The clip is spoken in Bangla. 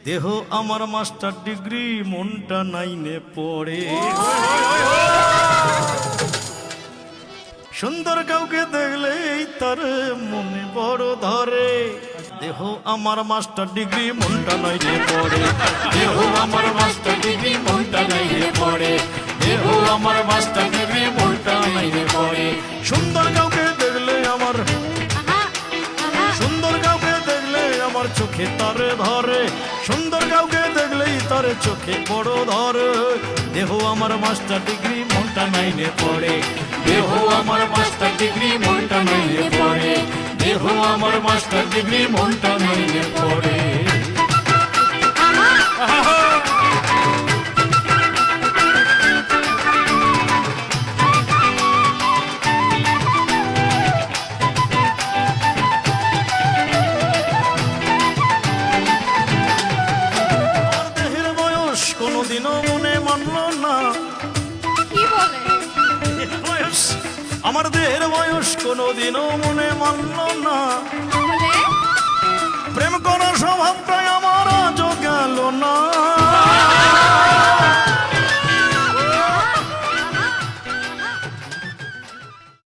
দেহ আমার মাস্টার ডিগ্রি মনটা নাইনে পড়ে সুন্দর কাউকে দেখলেই তার মনে বড় ধরে দেহ আমার মাস্টার ডিগ্রি মনটা নাইনে পড়ে দেহ আমার মাস্টার ডিগ্রি মনটা নাইনে পড়ে দেহ আমার মাস্টার ডিগ্রি মনটা নাইনে পড়ে সুন্দর কাউকে দেখলে আমার সুন্দর কাউকে দেখলে আমার চোখে তারে ধরে সুন্দর কাউকে দেখলেই তার চোখে বড় ধরে দেহ আমার মাস্টার ডিগ্রি মনটা নাইনে পড়ে দেহ আমার মাস্টার ডিগ্রি মনটা নাইনে পড়ে দেহ আমার মাস্টার ডিগ্রি মনটা নাইনে পড়ে কোনদিনও মনে মানল না কি বলে বয়স আমার দেহের বয়স কোনদিনও মনে মানল না তাহলে প্রেম করার স্বভাবটাই